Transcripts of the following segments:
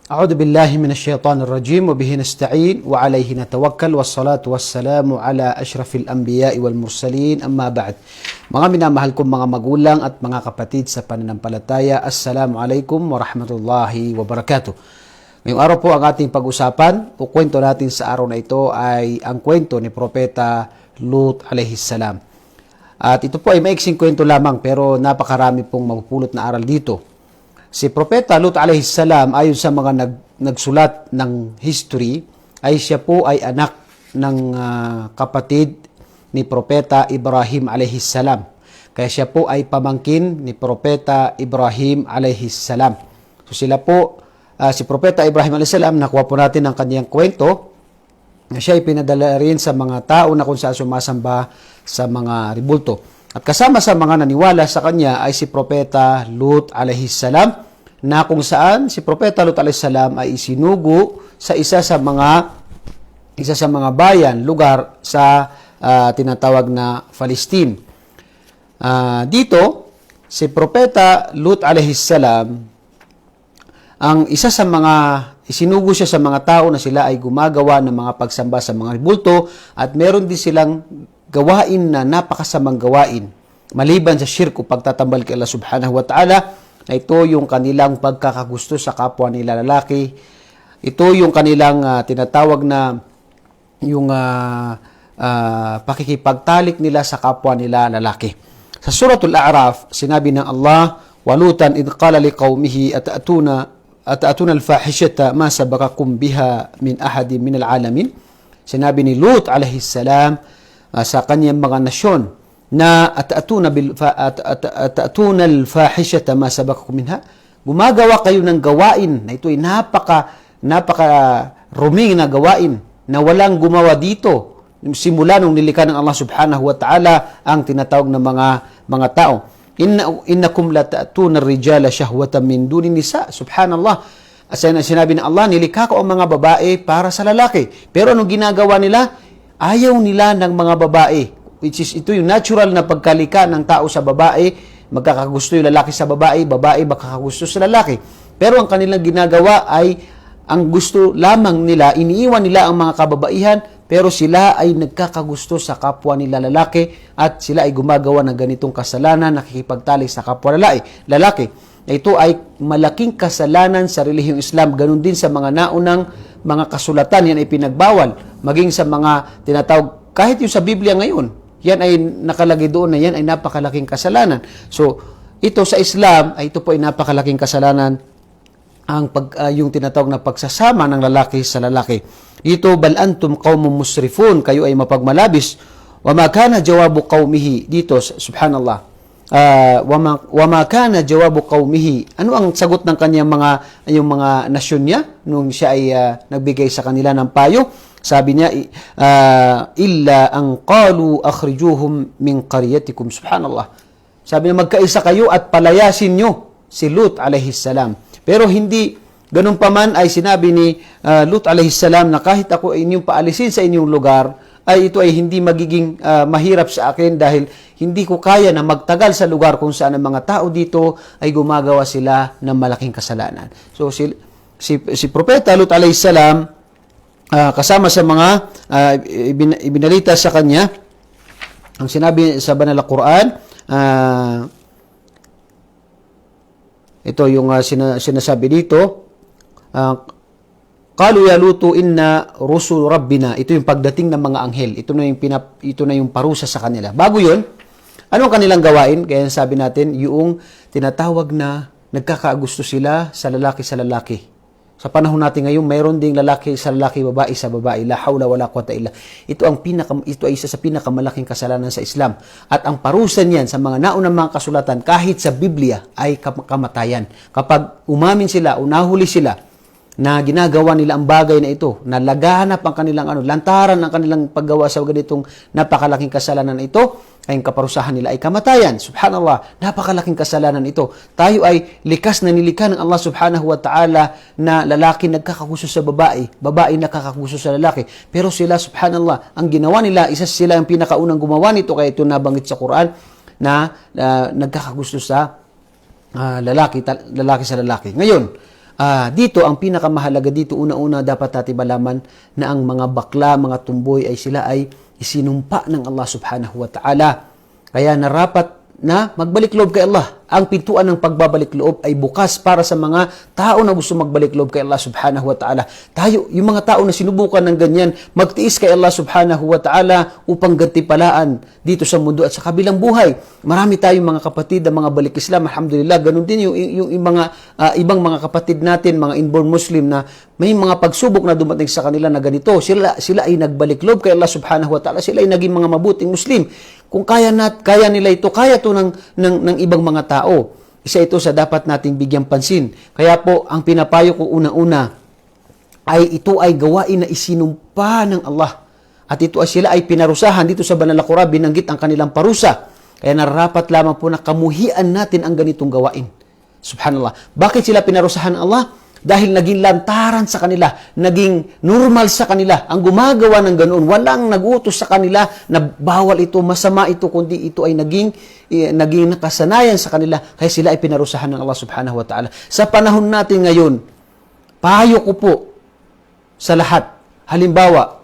أعوذ بالله من الشيطان الرجيم وبه نستعين وعليه نتوكل والصلاة والسلام على أشرف الأنبياء والمرسلين أما بعد. Mga minamahal kong mga magulang at mga kapatid sa pananampalataya, Assalamu alaikum warahmatullahi wabarakatuh. Ngayong araw po ang ating pag-usapan o kwento natin sa araw na ito ay ang kwento ni Propeta Lut alayhis salam. At ito po ay maiksing kwento lamang pero napakarami pong mapupulot na aral dito. Si Propeta Lut alayhis salam, ayon sa mga nagsulat ng history, ay siya po ay anak ng kapatid ni Propeta Ibrahim alayhis salam. Kaya siya po ay pamangkin ni Propeta Ibrahim alayhis salam. So sila po, si Propeta Ibrahim alayhis salam, nakuha po natin ang kanyang kwento, na siya ay pinadala rin sa mga tao na kung saan sumasamba sa mga ribulto. At kasama sa mga naniwala sa kanya ay si Propeta Lut alayhis salam, na kung saan si Propeta Lut alayhis salam ay isinugo sa isa sa mga bayan, lugar sa tinatawag na Palestine. Dito, si Propeta Lut alayhis salam, ang isa sa mga isinugo siya sa mga tao na sila ay gumagawa ng mga pagsamba sa mga ribulto at meron din silang gawain na napakasamang gawain. Maliban sa shirk o pagtatambal kay Allah subhanahu wa ta'ala, na ito yung kanilang pagkakagusto sa kapwa nila lalaki. Ito yung kanilang tinatawag na yung pakikipagtalik nila sa kapwa nila lalaki. Sa Suratul A'raf, sinabi ng Allah, "Walutan idh qala liqaumihi ata'atuna al-fahishata ma sabaqakum biha min ahadin min al-alamin." Sinabi ni Lut alayhis salam sa kanyang mga nasyon na ata'atuna al-fahishata ma sabaqakum minha. Gumagawa kayo ng gawain na ito ay napaka ruming na gawain na walang gumawa dito simula nung nilikha ng Allah subhanahu wa ta'ala ang tinatawag na mga tao. Innakum la ta'tuna ar-rijala shahwatan min duni nisa. Subhanallah. Sinabi ng Allah, nilikha ko ang mga babae para sa lalaki. Pero anong ginagawa nila? Ayaw nila ng mga babae. Which is, ito yung natural na pagkalika ng tao sa babae. Magkakagusto yung lalaki sa babae, babae magkakagusto sa lalaki. Pero ang kanilang ginagawa ay, ang gusto lamang nila, iniiwan nila ang mga kababaihan, pero sila ay nagkakagusto sa kapwa nila lalaki at sila ay gumagawa ng ganitong kasalanan, nakikipagtalik sa kapwa lalaki. Ito ay malaking kasalanan sa relihiyong Islam. Ganun din sa mga naunang mga kasulatan, yan ay pinagbawal. Maging sa mga tinatawag, kahit yung sa Biblia ngayon, yan ay nakalagay doon na yan ay napakalaking kasalanan. So, ito sa Islam, ay ito po ay napakalaking kasalanan, yung tinatawag na pagsasama ng lalaki sa lalaki. Ito, bal antum qaumun musrifun, kayo ay mapagmalabis. Wa ma kana jawabu qaumihi, dito subhanallah. Wa ma kana jawabu qaumihi, ano ang sagot ng kanyang mga nasyon niya nung siya ay nagbigay sa kanila ng payo? Sabi niya, illa an qalu akhrijuhum min qaryatikum. Subhanallah. Sabi niya, magkaisa kayo at palayasin nyo si Lut alayhis salam. Pero hindi ganun pa man ay sinabi ni Lut alayhis salam na kahit ako inyong paalisin sa inyong lugar, ay ito ay hindi magiging mahirap sa akin dahil hindi ko kaya na magtagal sa lugar kung saan ang mga tao dito ay gumagawa sila ng malaking kasalanan. So si Propeta Lut alayhis salam, kasama sa mga ibinalita sa kanya, ang sinabi sa Banal na Quran, ito yung sinasabi dito, qalu ya Lutu inna rusul rabbina. Ito yung pagdating ng mga anghel. Ito na yung parusa sa kanila. Bago yun, ano ang kanilang gawain? Kaya sabi natin, yung tinatawag na nagkakagusto sila sa lalaki. Sa panahon natin ngayon, mayroon ding lalaki sa lalaki, babae sa babae. La hawla wala quwwata illa. Ito ay isa sa pinakamalaking kasalanan sa Islam. At ang parusa niyan sa mga naunang mga kasulatan, kahit sa Biblia, ay kamatayan. Kapag umamin sila o nahuli sila na ginagawa nila ang bagay na ito, na laganap ang kanilang lantaran ang kanilang paggawa sa ganitong napakalaking kasalanan na ito, ay ang kaparusahan nila ay kamatayan. Subhanallah, napakalaking kasalanan ito. Tayo ay likas na nilikha ng Allah subhanahu wa ta'ala na lalaki nagkakagusto sa babae, babae nagkakagusto sa lalaki. Pero sila, subhanallah, ang ginawa nila, isa sila ang pinakaunang gumawa nito, kaya ito nabanggit sa Quran, na nagkakagusto sa lalaki sa lalaki. Ngayon, Dito, ang pinakamahalaga dito, una-una dapat natin malaman na ang mga bakla, mga tumboy ay sila ay isinumpa ng Allah subhanahu wa ta'ala. Kaya narapat na magbalik loob kay Allah. Ang pintuan ng pagbabalik loob ay bukas para sa mga tao na gusto magbalik loob kay Allah subhanahu wa ta'ala. Tayo, yung mga tao na sinubukan ng ganyan, magtiis kay Allah subhanahu wa ta'ala upang gantipalaan dito sa mundo at sa kabilang buhay. Marami tayong mga kapatid na mga balik Islam, alhamdulillah. Ganun din yung mga ibang mga kapatid natin, mga inborn Muslim na may mga pagsubok na dumating sa kanila na ganito. Sila ay nagbalik loob kay Allah subhanahu wa ta'ala. Sila ay naging mga mabuting Muslim. Kung kaya nila ito, kaya ito ng ibang mga tao. Isa ito sa dapat nating bigyang pansin. Kaya po, ang pinapayo ko una-una ay ito ay gawain na isinumpa ng Allah. At ito ay sila ay pinarusahan. Dito sa Banal na Quran, binanggit ang kanilang parusa. Kaya nararapat lamang po na kamuhian natin ang ganitong gawain. Subhanallah. Bakit sila pinarusahan ng Allah? Dahil naging lantaran sa kanila, naging normal sa kanila. Ang gumagawa ng ganoon, walang nag-utos sa kanila na bawal ito, masama ito, kundi ito ay naging nakasanayan sa kanila. Kaya sila ay pinarusahan ng Allah subhanahu wa ta'ala. Sa panahon natin ngayon, payo ko po sa lahat. Halimbawa,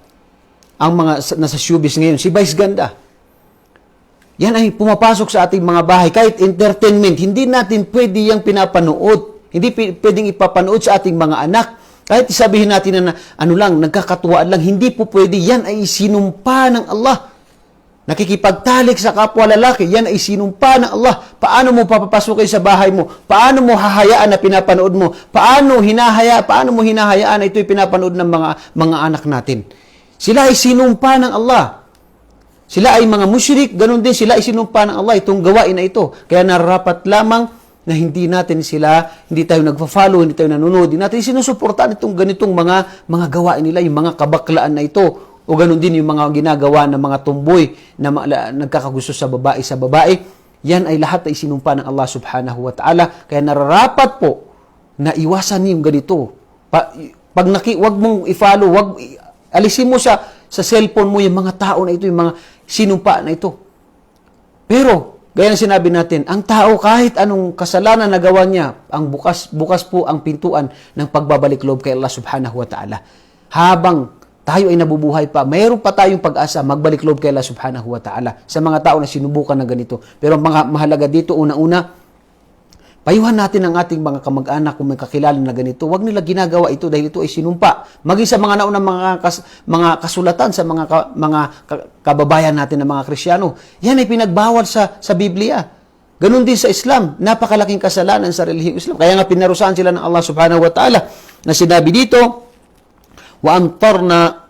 ang mga nasa showbiz ngayon, si Vice Ganda. Yan ay pumapasok sa ating mga bahay. Kahit entertainment, hindi natin pwede yung pinapanood. Hindi pwedeng ipapanood sa ating mga anak. Kahit sabihin natin na nagkakatuwaan lang, hindi po pwede. Yan ay sinumpa ng Allah. Nakikipagtalik sa kapwa lalaki, yan ay sinumpa ng Allah. Paano mo papapasukin sa bahay mo? Paano mo hahayaan na pinapanood mo? Paano mo hinahayaan na ito'y pinapanood ng mga anak natin? Sila ay sinumpa ng Allah. Sila ay mga musyrik, ganun din sila ay sinumpa ng Allah itong gawain na ito. Kaya nararapat lamang na hindi tayo nagfa-follow, hindi tayo nanonood, hindi natin sinusuportahan itong ganitong mga gawain nila, yung mga kabaklaan na ito. O ganun din yung mga ginagawa ng mga tumboy na nagkakagusto sa babae. Yan ay lahat ay sinumpa ng Allah subhanahu wa ta'ala. Kaya nararapat po na iwasan yung ganito. Wag mong i-follow, alisin mo sa cellphone mo yung mga tao na ito, yung mga sinumpa na ito. Pero, gaya na sinabi natin, ang tao kahit anong kasalanan na gawa niya, ang bukas po ang pintuan ng pagbabalik loob kay Allah subhanahu wa ta'ala. Habang tayo ay nabubuhay pa, mayroon pa tayong pag-asa magbalik loob kay Allah subhanahu wa ta'ala sa mga tao na sinubukan na ganito. Pero mga mahalaga dito, una-una, payuhan natin ang ating mga kamag-anak kung may kakilala na ganito. Huwag nila ginagawa ito dahil ito ay sinumpa. Maging sa mga naunang mga kasulatan sa mga kababayan natin na mga Kristiyano. Yan ay pinagbawal sa Biblia. Ganun din sa Islam. Napakalaking kasalanan sa relihiyong Islam. Kaya nga pinarusahan sila ng Allah subhanahu wa ta'ala na sinabi dito, wa amtarna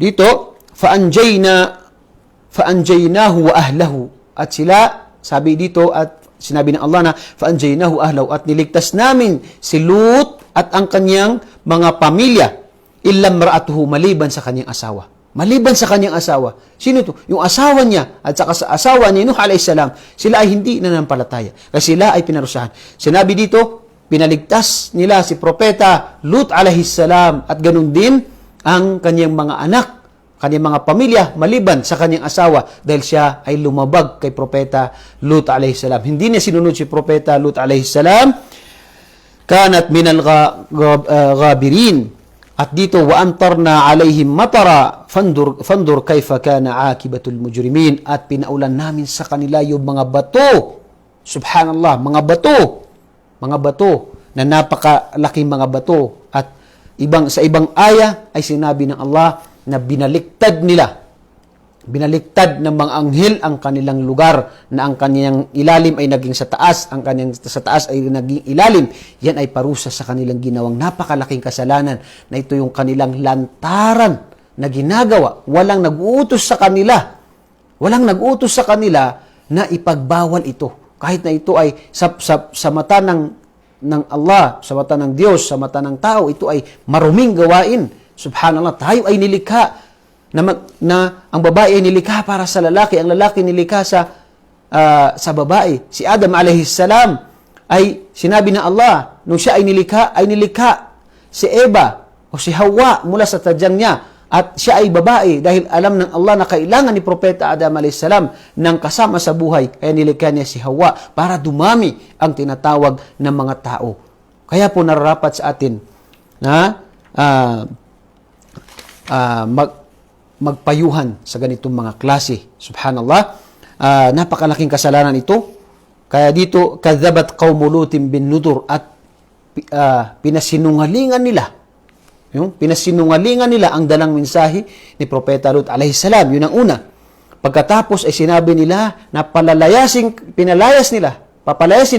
dito, fa'anjaynahu wa ahlahu. At sila, sabi dito at sinabi ng Allah na fa'anjaynahu ahlahu, at niligtas namin si Lut at ang kanyang mga pamilya illam ra'atuhu, maliban sa kanyang asawa. Maliban sa kanyang asawa. Sino ito? Yung asawa niya at saka sa asawa ni Nuh alayhis salam, sila ay hindi nananampalataya kasi sila ay pinarusahan. Sinabi dito, pinaligtas nila si propeta Lut alayhis salam at ganun din ang kanyang mga anak, kanyang mga pamilya, maliban sa kanyang asawa dahil siya ay lumabag kay propeta Lut alayhis salam. Hindi niya sinunod si propeta Lut alayhis salam. Kanat minal ghabirin. At dito, wa amtarna alayhim matara fandur kayfa kana akibatul mujrimin. At pinaulan namin sa kanila yung mga bato. Subhanallah, mga bato na napakalaking mga bato. At sa ibang aya ay sinabi ng Allah na binaliktad ng mga anghel ang kanilang lugar, na ang kanyang ilalim ay naging sa taas, ang kanyang sa taas ay naging ilalim. Yan ay parusa sa kanilang ginawang napakalaking kasalanan, na ito yung kanilang lantaran na ginagawa. Walang nag-uutos sa kanila na ipagbawal ito. Kahit na ito ay sa mata ng Allah, sa mata ng Diyos, sa mata ng tao, ito ay maruming gawain. Subhanallah, tayo ay nilikha na ang babae ay nilikha para sa lalaki, ang lalaki nilikha sa babae. Si Adam alayhis salam ay sinabi ng Allah, nung siya ay nilikha si Eva o si Hawa mula sa tadyang niya. at siya ay babae dahil alam ng Allah na kailangan ni Propeta Adam a.s. ng kasama sa buhay, kaya nilikha niya si Hawa para dumami ang tinatawag ng mga tao. Kaya po nararapat sa atin na magpayuhan sa ganitong mga klase. Subhanallah, napakalaking kasalanan ito. Kaya dito, kadzabat qaumu Lutin bin Nudur, at pinasinungalingan nila. Yung pinasinungalingan nila ang dalang mensahe ni Propeta Lut alayhi salam. Yun ang una. Pagkatapos ay sinabi nila na papalayasin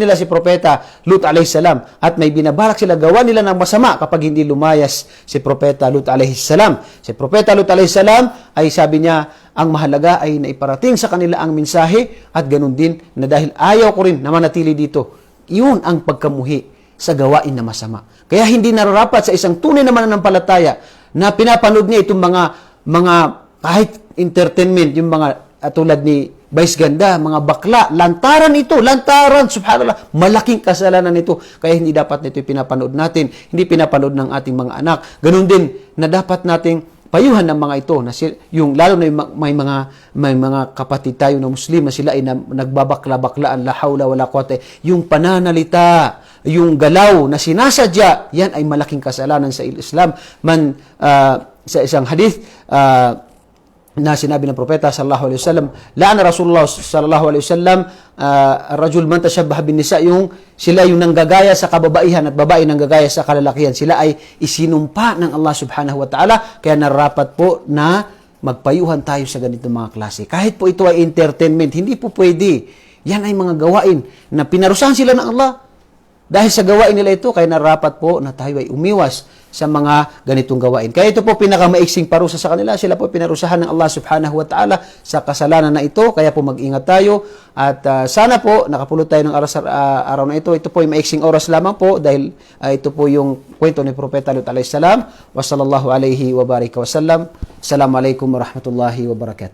nila si Propeta Lut alayhi salam, at may binabalak sila gawa nila ng masama kapag hindi lumayas si Propeta Lut alayhi salam. Si Propeta Lut alayhi salam ay sabi niya, ang mahalaga ay naiparating sa kanila ang mensahe, at ganun din na dahil ayaw ko rin na manatili dito. Yun ang pagkamuhi sa gawain na masama. Kaya hindi nararapat sa isang tunay na mananampalataya na pinapanood niya itong mga kahit entertainment, yung mga tulad ni Vice Ganda, mga bakla, lantaran ito, lantaran, subhanallah, malaking kasalanan ito. Kaya hindi dapat nito pinapanood natin, hindi pinapanood ng ating mga anak. Ganun din na dapat nating payuhan ng mga ito, na yung lalo na may mga kapatid tayo na Muslim na sila ay nagbabakla-baklaan, la hawla wala quwwata, yung pananalita, yung galaw na sinasadya, yan ay malaking kasalanan sa Islam. Sa isang hadith na sinabi ng Propeta sallallahu alaihi wasallam, la'ana Rasulullah sallallahu alaihi wasallam rajul man tashabbaha bin nisa, sila yung nanggagaya sa kababaihan at babae nanggagaya sa kalalakihan, sila ay isinumpa ng Allah subhanahu wa ta'ala. Kaya nararapat po na magpayuhan tayo sa ganitong mga klase. Kahit po ito ay entertainment, hindi po pwede. Yan ay mga gawain na pinarusahan sila ng Allah. Dahil sa gawain nila ito, kaya nararapat po na tayo ay umiwas sa mga ganitong gawain. Kaya ito po pinakamaiksing parusa sa kanila. Sila po pinarusahan ng Allah subhanahu wa ta'ala sa kasalanan na ito. Kaya po mag-ingat tayo. At sana po nakapulot tayo ng araw na ito. Ito po yung maiksing oras lamang po dahil ito po yung kwento ni Propeta Lut alayhi salam. Wa sallallahu alayhi wa barika wa sallam. Assalamualaikum warahmatullahi wabarakatuh.